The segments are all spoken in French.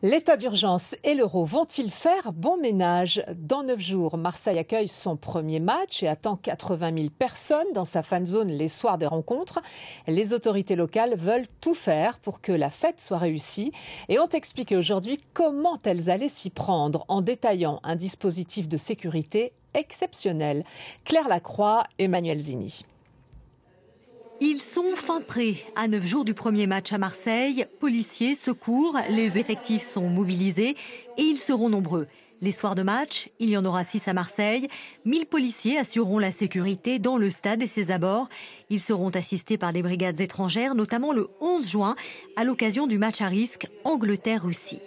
L'état d'urgence et l'euro vont-ils faire bon ménage? Dans 9 jours, Marseille accueille son premier match et attend 80 000 personnes dans sa fan zone les soirs des rencontres. Les autorités locales veulent tout faire pour que la fête soit réussie et ont expliqué aujourd'hui comment elles allaient s'y prendre en détaillant un dispositif de sécurité exceptionnel. Claire Lacroix, Emmanuel Zini. Ils sont fin prêts. À 9 jours du premier match à Marseille, policiers, secours, les effectifs sont mobilisés et ils seront nombreux. Les soirs de match, il y en aura 6 à Marseille. 1000 policiers assureront la sécurité dans le stade et ses abords. Ils seront assistés par des brigades étrangères, notamment le 11 juin, à l'occasion du match à risque Angleterre-Russie.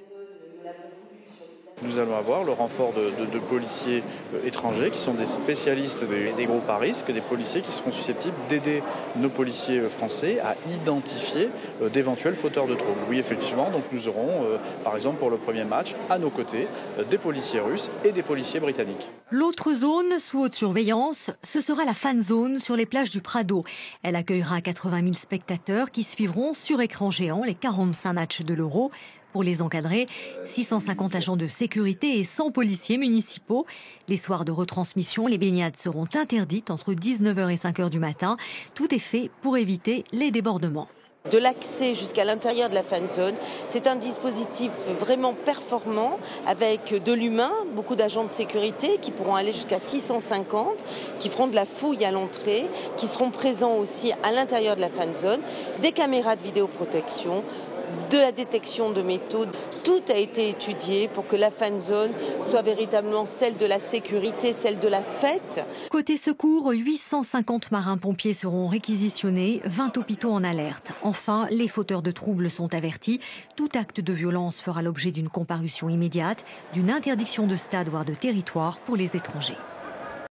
Nous allons avoir le renfort de policiers étrangers qui sont des spécialistes des groupes à risque, des policiers qui seront susceptibles d'aider nos policiers français à identifier d'éventuels fauteurs de troubles. Oui, effectivement, donc nous aurons, par exemple pour le premier match, à nos côtés, des policiers russes et des policiers britanniques. L'autre zone sous haute surveillance, ce sera la fan zone sur les plages du Prado. Elle accueillera 80 000 spectateurs qui suivront sur écran géant les 45 matchs de l'Euro. Pour les encadrer, 650 agents de sécurité et 100 policiers municipaux. Les soirs de retransmission, les baignades seront interdites entre 19h et 5h du matin. Tout est fait pour éviter les débordements. De l'accès jusqu'à l'intérieur de la fan zone, c'est un dispositif vraiment performant avec de l'humain, beaucoup d'agents de sécurité qui pourront aller jusqu'à 650, qui feront de la fouille à l'entrée, qui seront présents aussi à l'intérieur de la fan zone, des caméras de vidéoprotection, de la détection de métaux. Tout a été étudié pour que la fan zone soit véritablement celle de la sécurité, celle de la fête. Côté secours, 850 marins-pompiers seront réquisitionnés, 20 hôpitaux en alerte. Enfin, les fauteurs de troubles sont avertis. Tout acte de violence fera l'objet d'une comparution immédiate, d'une interdiction de stade voire de territoire pour les étrangers.